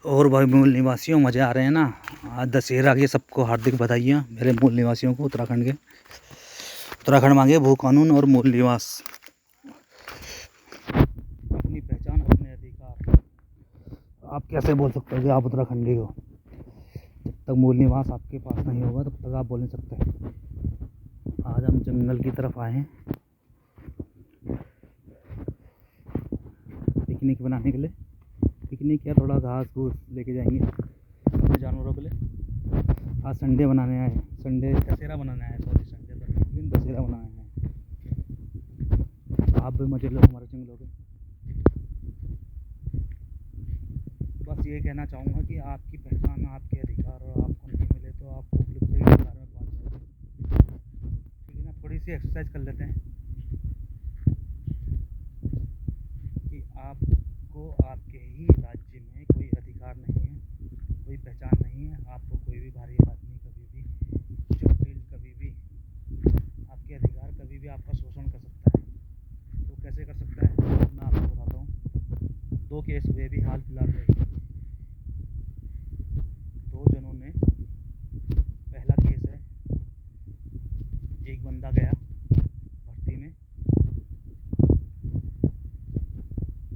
और भाई मूल निवासियों, मज़े आ रहे हैं ना। आज दशहरा की सबको हार्दिक बधाइयाँ मेरे मूल निवासियों को, उत्तराखंड के। उत्तराखंड मांगे भू कानून और मूल निवास, अपनी पहचान, अपने अधिकार। आप कैसे बोल सकते हो कि आप उत्तराखंडी हो? जब तक मूल निवास आपके पास नहीं होगा तब तक आप बोल नहीं सकते। आज हम जंगल की तरफ आए हैं पिकनिक बनाने के लिए। पिकनिक या थोड़ा घास घूस लेके जाएंगे अपने जानवरों के लिए। आज संडे बनाने आए, संडे दशहरा बनाने आए, सॉरी संडे तो नहीं, लेकिन दशहरा बनाने आए। आप भी मजे लो हमारे जंगलों के। बस ये कहना चाहूँगा कि आपकी पहचान, आपके अधिकार और आपको नहीं मिले तो आपको विलुप्त के कगार में पहुँच जाओगे। ठीक है ना, थोड़ी सी एक्सरसाइज कर लेते हैं कि आपको आपके ही राज्य में कोई अधिकार नहीं है, कोई पहचान नहीं है। आपको कोई भी भारी आदमी कभी भी चोटिल, कभी भी आपके अधिकार, कभी भी आपका शोषण कर सकता है। तो कैसे कर सकता है मैं आपको बताता हूँ। 2 केस हुए भी हाल फिलहाल में ही। 2 जनों ने, पहला केस है, एक बंदा गया भर्ती में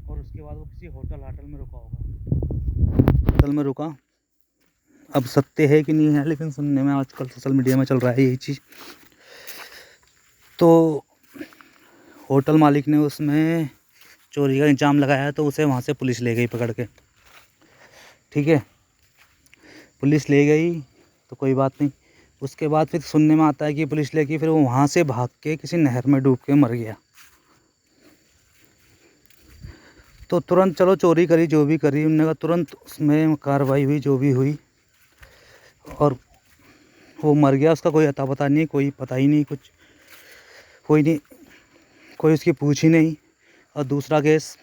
और उसके बाद वो किसी होटल में रुका होगा। होटल में रुका, अब सत्य है कि नहीं है, लेकिन सुनने में आजकल सोशल मीडिया में चल रहा है यही चीज़। तो होटल मालिक ने उसमें चोरी का इल्ज़ाम लगाया तो उसे वहाँ से पुलिस ले गई पकड़ के। ठीक है, पुलिस ले गई तो कोई बात नहीं। उसके बाद फिर सुनने में आता है कि पुलिस लेके फिर वो वहाँ से भाग के किसी नहर में डूब के मर गया। तो तुरंत चलो, चोरी करी जो भी करी उन्होंने कहा, तुरंत उसमें कार्रवाई हुई जो भी हुई और वो मर गया। उसका कोई अता पता नहीं, कोई पता ही नहीं, कुछ कोई नहीं, कोई उसकी पूछ ही नहीं। और दूसरा केस,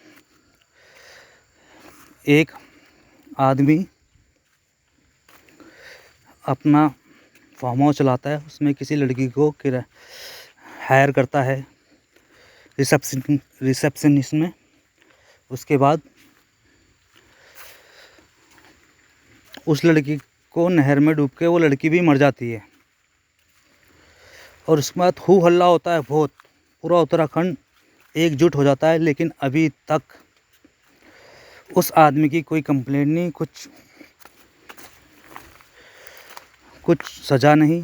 एक आदमी अपना फार्म हाउस चलाता है, उसमें किसी लड़की को हायर करता है रिसेप्शनिस्ट में। उसके बाद उस लड़की को नहर में डूब के वो लड़की भी मर जाती है। और उसके बाद हू हल्ला होता है बहुत, पूरा उत्तराखंड एकजुट हो जाता है। लेकिन अभी तक उस आदमी की कोई कंप्लेंट नहीं, कुछ सज़ा नहीं।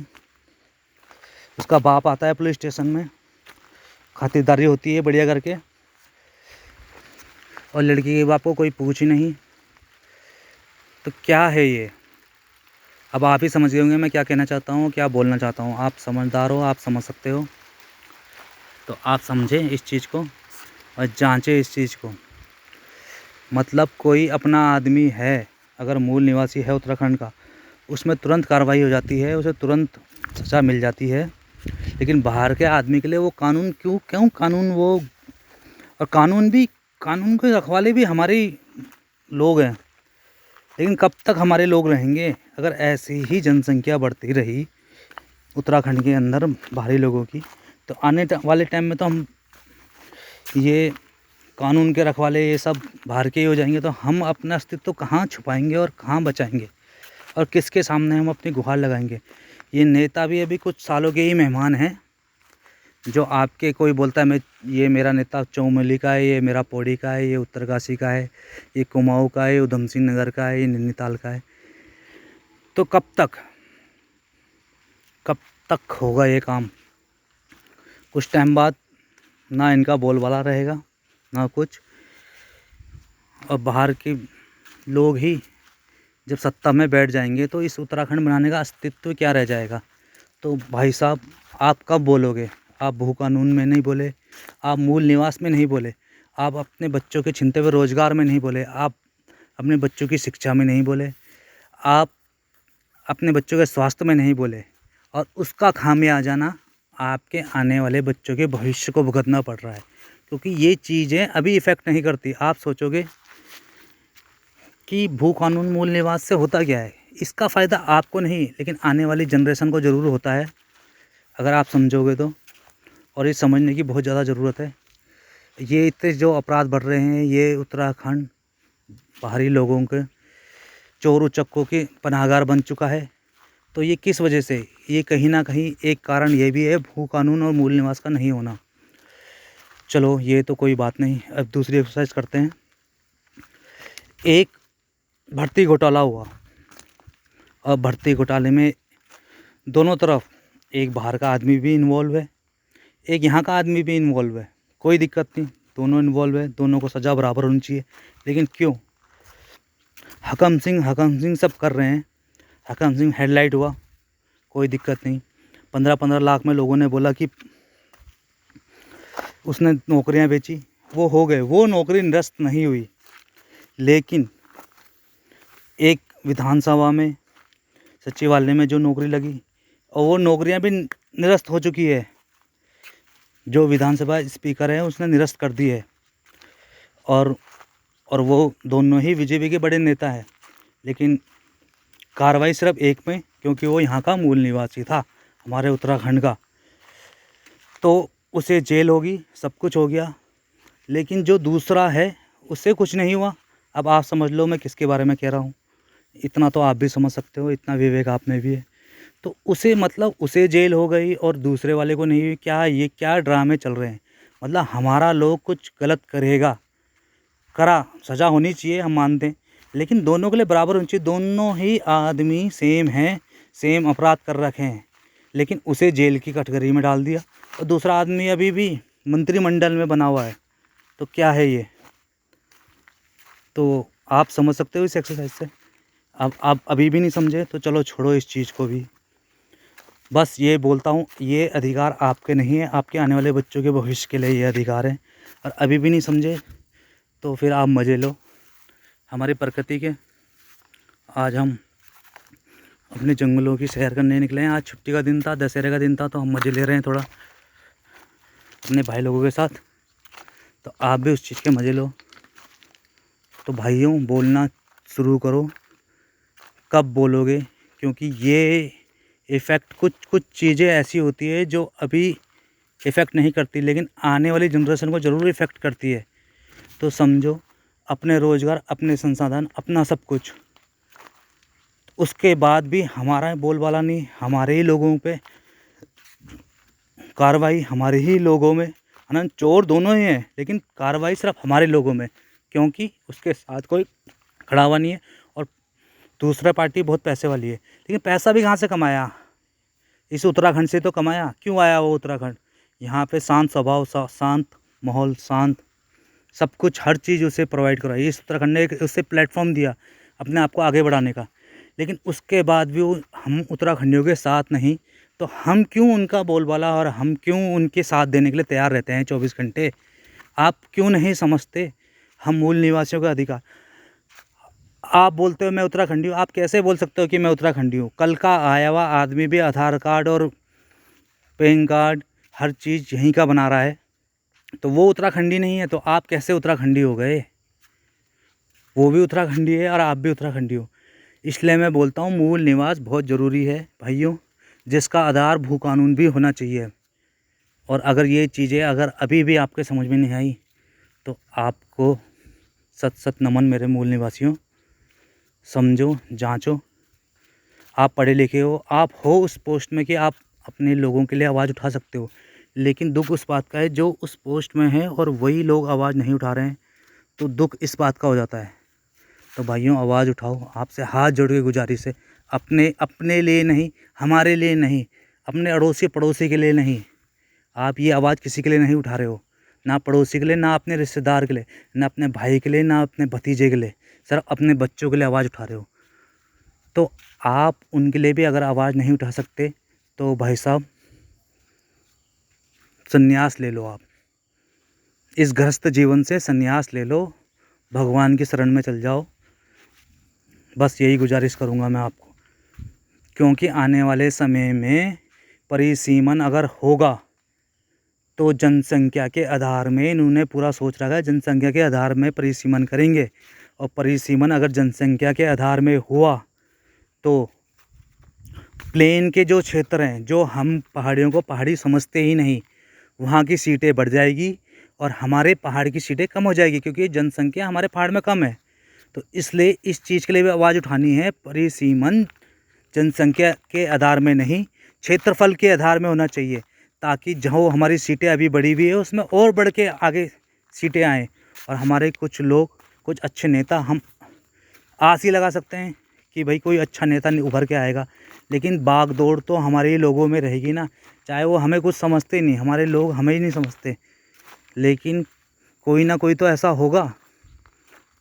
उसका बाप आता है पुलिस स्टेशन में, खातिरदारी होती है बढ़िया करके, और लड़की के बाप को कोई पूछ ही नहीं। तो क्या है ये? अब आप ही समझ गए होंगे मैं क्या कहना चाहता हूँ, क्या बोलना चाहता हूँ। आप समझदार हो, आप समझ सकते हो, तो आप समझें इस चीज़ को और जांचें इस चीज़ को। मतलब कोई अपना आदमी है, अगर मूल निवासी है उत्तराखंड का, उसमें तुरंत कार्रवाई हो जाती है, उसे तुरंत सज़ा मिल जाती है। लेकिन बाहर के आदमी के लिए वो कानून क्यों कानून वो, और कानून के रखवाले भी हमारे लोग हैं। लेकिन कब तक हमारे लोग रहेंगे? अगर ऐसी ही जनसंख्या बढ़ती रही उत्तराखंड के अंदर बाहरी लोगों की, तो आने वाले टाइम में तो हम ये कानून के रखवाले ये सब बाहर के ही हो जाएंगे। तो हम अपना अस्तित्व कहाँ छुपाएंगे और कहाँ बचाएंगे, और किसके सामने हम अपनी गुहार लगाएंगे? ये नेता भी अभी कुछ सालों के ही मेहमान हैं। जो आपके कोई बोलता है मैं, ये मेरा नेता चौमली का है, ये मेरा पौड़ी का है, ये उत्तरकाशी का है, ये कुमाऊँ का है, ये उधम सिंह नगर का है, ये नैनीताल का है। तो कब तक होगा ये काम? कुछ टाइम बाद ना इनका बोलबाला रहेगा ना कुछ, और बाहर के लोग ही जब सत्ता में बैठ जाएंगे तो इस उत्तराखंड बनाने का अस्तित्व क्या रह जाएगा? तो भाई साहब, आप कब बोलोगे? आप भू कानून में नहीं बोले, आप मूल निवास में नहीं बोले, आप अपने बच्चों के छिनते हुए रोजगार में नहीं बोले, आप अपने बच्चों की शिक्षा में नहीं बोले, आप अपने बच्चों के स्वास्थ्य में नहीं बोले, और उसका खामियाजा आपके आने वाले बच्चों के भविष्य को भुगतना पड़ रहा है। क्योंकि ये चीज़ें अभी इफ़ेक्ट नहीं करती। आप सोचोगे कि भू कानून मूल निवास से होता क्या है, इसका फ़ायदा आपको नहीं लेकिन आने वाली जनरेशन को ज़रूर होता है, अगर आप समझोगे तो। और ये समझने की बहुत ज़्यादा ज़रूरत है। ये इतने जो अपराध बढ़ रहे हैं, ये उत्तराखंड बाहरी लोगों के चोर उचक्कों की पनाहगार बन चुका है। तो ये किस वजह से? ये कहीं ना कहीं एक कारण ये भी है भू कानून और मूल निवास का नहीं होना। चलो ये तो कोई बात नहीं, अब दूसरी एक्सरसाइज करते हैं। एक भर्ती घोटाला हुआ, और भर्ती घोटाले में दोनों तरफ एक बाहर का आदमी भी इन्वॉल्व है, एक यहाँ का आदमी भी इन्वॉल्व है। कोई दिक्कत नहीं, दोनों इन्वॉल्व है, दोनों को सज़ा बराबर होनी चाहिए। लेकिन क्यों हकम सिंह सब कर रहे हैं? हकम सिंह हेडलाइट हुआ, कोई दिक्कत नहीं। 15-15 लाख में लोगों ने बोला कि उसने नौकरियां बेची, वो हो गए, वो नौकरी निरस्त नहीं हुई। लेकिन एक विधानसभा में सचिवालय में जो नौकरी लगी, और वो नौकरियां भी निरस्त हो चुकी है। जो विधानसभा स्पीकर है उसने निरस्त कर दी है, और वो दोनों ही बीजेपी के बड़े नेता हैं। लेकिन कार्रवाई सिर्फ एक में, क्योंकि वो यहाँ का मूल निवासी था, हमारे उत्तराखंड का, तो उसे जेल होगी, सब कुछ हो गया। लेकिन जो दूसरा है उससे कुछ नहीं हुआ। अब आप समझ लो मैं किसके बारे में कह रहा हूँ, इतना तो आप भी समझ सकते हो, इतना विवेक आप में भी है। तो उसे मतलब उसे जेल हो गई और दूसरे वाले को नहीं हुई। ये क्या ड्रामे चल रहे हैं? मतलब हमारा लोग कुछ गलत करेगा, करा, सज़ा होनी चाहिए, हम मानते हैं, लेकिन दोनों के लिए बराबर होनी चाहिए। दोनों ही आदमी सेम हैं, सेम अपराध कर रखे हैं, लेकिन उसे जेल की कटघरे में डाल दिया और दूसरा आदमी अभी भी मंत्रिमंडल में बना हुआ है। तो क्या है ये? तो आप समझ सकते हो इस एक्सरसाइज से। अब आप अभी भी नहीं समझे तो चलो छोड़ो इस चीज़ को भी। बस ये बोलता हूँ, ये अधिकार आपके नहीं है, आपके आने वाले बच्चों के भविष्य के लिए ये अधिकार है। और अभी भी नहीं समझे तो फिर आप मज़े लो हमारी प्रकृति के। आज हम अपने जंगलों की सैर करने निकले हैं। आज छुट्टी का दिन था, दशहरे का दिन था, तो हम मज़े ले रहे हैं थोड़ा अपने भाई लोगों के साथ। तो आप भी उस चीज़ के मज़े लो। तो भाइयों, बोलना शुरू करो। कब बोलोगे? क्योंकि ये इफ़ेक्ट, कुछ चीज़ें ऐसी होती है जो अभी इफ़ेक्ट नहीं करती, लेकिन आने वाली जनरेशन को ज़रूर इफ़ेक्ट करती है। तो समझो, अपने रोज़गार, अपने संसाधन, अपना सब कुछ, उसके बाद भी हमारा बोलबाला नहीं, हमारे ही लोगों पे कार्रवाई, हमारे ही लोगों में। अनंत चोर दोनों ही हैं, लेकिन कार्रवाई सिर्फ हमारे लोगों में, क्योंकि उसके साथ कोई खड़ा हुआ नहीं है और दूसरा पार्टी बहुत पैसे वाली है। लेकिन पैसा भी कहाँ से कमाया? इस उत्तराखंड से तो कमाया। क्यों आया वो उत्तराखंड? यहाँ पे शांत स्वभाव, शांत माहौल, शांत सब कुछ, हर चीज़ उसे प्रोवाइड कराई। इस उत्तराखंड ने उसे प्लेटफॉर्म दिया अपने आप को आगे बढ़ाने का। लेकिन उसके बाद भी वो हम उत्तराखंडियों के साथ नहीं, तो हम क्यों उनका बोलबाला और हम क्यों उनके साथ देने के लिए तैयार रहते हैं 24 घंटे? आप क्यों नहीं समझते हम मूल निवासियों का अधिकार? आप बोलते हो मैं उत्तराखंडी हूँ, आप कैसे बोल सकते हो कि मैं उत्तराखंडी हूँ? कल का आया हुआ आदमी भी आधार कार्ड और पैन कार्ड हर चीज़ यहीं का बना रहा है, तो वो उत्तराखंडी नहीं है, तो आप कैसे उत्तराखंडी हो गए? वो भी उत्तराखंडी है और आप भी उत्तराखंडी हो। इसलिए मैं बोलता हूँ मूल निवास बहुत ज़रूरी है भाइयों, जिसका आधार भू कानून भी होना चाहिए। और अगर ये चीज़ें अगर अभी भी आपके समझ में नहीं आई तो आपको सत सत नमन मेरे मूल निवासियों। समझो, जांचो। आप पढ़े लिखे हो, आप हो उस पोस्ट में कि आप अपने लोगों के लिए आवाज़ उठा सकते हो, लेकिन दुख उस बात का है जो उस पोस्ट में है और वही लोग आवाज़ नहीं उठा रहे हैं, तो दुख इस बात का हो जाता है। तो भाइयों, आवाज़ उठाओ, आपसे हाथ जोड़ के गुजारिश है। अपने लिए नहीं, हमारे लिए नहीं, अपने अड़ोसी पड़ोसी के लिए नहीं। आप ये आवाज़ किसी के लिए नहीं उठा रहे हो, ना पड़ोसी के लिए, ना अपने रिश्तेदार के लिए, ना अपने भाई के लिए, ना अपने भतीजे के लिए, सिर्फ अपने बच्चों के लिए आवाज़ उठा रहे हो। तो आप उनके लिए भी अगर आवाज़ नहीं उठा सकते तो भाई साहब संन्यास ले लो। आप इस गृहस्थ जीवन से संन्यास ले लो, भगवान की शरण में चल जाओ। बस यही गुजारिश करूँगा मैं आपको, क्योंकि आने वाले समय में परिसीमन अगर होगा तो जनसंख्या के आधार में इन्होंने पूरा सोच रखा है, जनसंख्या के आधार में परिसीमन करेंगे। और परिसीमन अगर जनसंख्या के आधार में हुआ तो प्लेन के जो क्षेत्र हैं, जो हम पहाड़ियों को पहाड़ी समझते ही नहीं, वहाँ की सीटें बढ़ जाएगी और हमारे पहाड़ की सीटें कम हो जाएगी, क्योंकि जनसंख्या हमारे पहाड़ में कम है। तो इसलिए इस चीज़ के लिए भी आवाज़ उठानी है, परिसीमन जनसंख्या के आधार में नहीं, क्षेत्रफल के आधार में होना चाहिए, ताकि जहाँ हमारी सीटें अभी बढ़ी हुई है उसमें और बढ़ के आगे सीटें आएँ। और हमारे कुछ लोग, कुछ अच्छे नेता, हम आस ही लगा सकते हैं कि भाई कोई अच्छा नेता उभर के आएगा, लेकिन भाग-दौड़ तो हमारे ही लोगों में रहेगी ना। चाहे वो हमें कुछ समझते नहीं, हमारे लोग हमें ही नहीं समझते, लेकिन कोई ना कोई तो ऐसा होगा,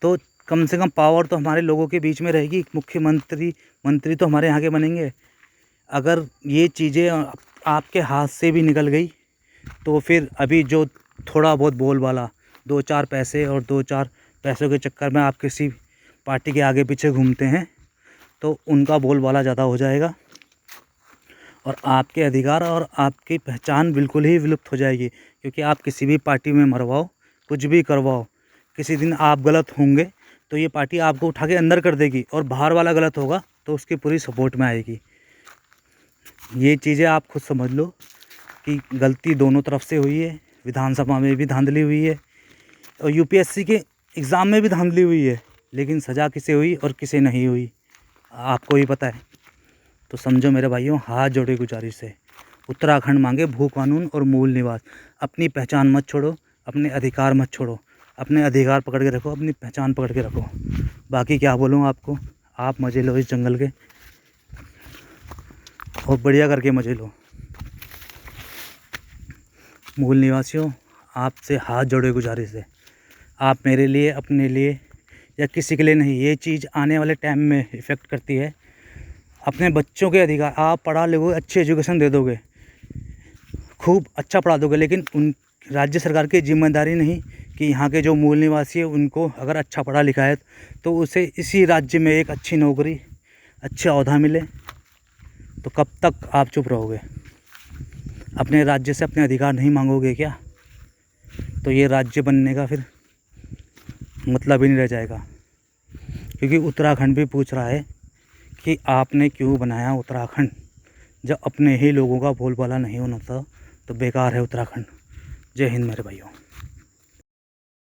तो कम से कम पावर तो हमारे लोगों के बीच में रहेगी। मुख्यमंत्री, मंत्री तो हमारे यहाँ के बनेंगे। अगर ये चीज़ें आपके हाथ से भी निकल गई तो फिर अभी जो थोड़ा बहुत बोलबाला, 2-4 पैसे और 2-4 पैसों के चक्कर में आप किसी पार्टी के आगे पीछे घूमते हैं, तो उनका बोलबाला ज़्यादा हो जाएगा और आपके अधिकार और आपकी पहचान बिल्कुल ही विलुप्त हो जाएगी। क्योंकि आप किसी भी पार्टी में मरवाओ, कुछ भी करवाओ, किसी दिन आप गलत होंगे तो ये पार्टी आपको उठा के अंदर कर देगी, और बाहर वाला गलत होगा तो उसकी पूरी सपोर्ट में आएगी। ये चीज़ें आप खुद समझ लो कि गलती दोनों तरफ से हुई है। विधानसभा में भी धांधली हुई है और यूपीएससी के एग्ज़ाम में भी धांधली हुई है, लेकिन सज़ा किसे हुई और किसे नहीं हुई आपको ही पता है। तो समझो मेरे भाइयों, हाथ जोड़े गुजारिश है, उत्तराखंड मांगे भू कानून और मूल निवास। अपनी पहचान मत छोड़ो, अपने अधिकार मत छोड़ो, अपने अधिकार पकड़ के रखो, अपनी पहचान पकड़ के रखो। बाकी क्या बोलूँ आपको, आप मज़े लो इस जंगल के और बढ़िया करके मज़े लो। मूल निवासियों, आपसे हाथ जोड़े गुजारिश है, आप मेरे लिए, अपने लिए या किसी के लिए नहीं, ये चीज़ आने वाले टाइम में इफ़ेक्ट करती है। अपने बच्चों के अधिकार, आप पढ़ा लिखोगे, अच्छी एजुकेशन दे दोगे, खूब अच्छा पढ़ा दोगे, लेकिन उन राज्य सरकार की जिम्मेदारी नहीं कि यहाँ के जो मूल निवासी है उनको अगर अच्छा पढ़ा लिखा है तो उसे इसी राज्य में एक अच्छी नौकरी, अच्छा ओहदा मिले। तो कब तक आप चुप रहोगे? अपने राज्य से अपने अधिकार नहीं मांगोगे क्या? तो ये राज्य बनने का फिर मतलब ही नहीं रह जाएगा। क्योंकि उत्तराखंड भी पूछ रहा है कि आपने क्यों बनाया उत्तराखंड, जब अपने ही लोगों का बोलबाला नहीं होना था, तो बेकार है उत्तराखंड। जय हिंद मेरे भाइयों।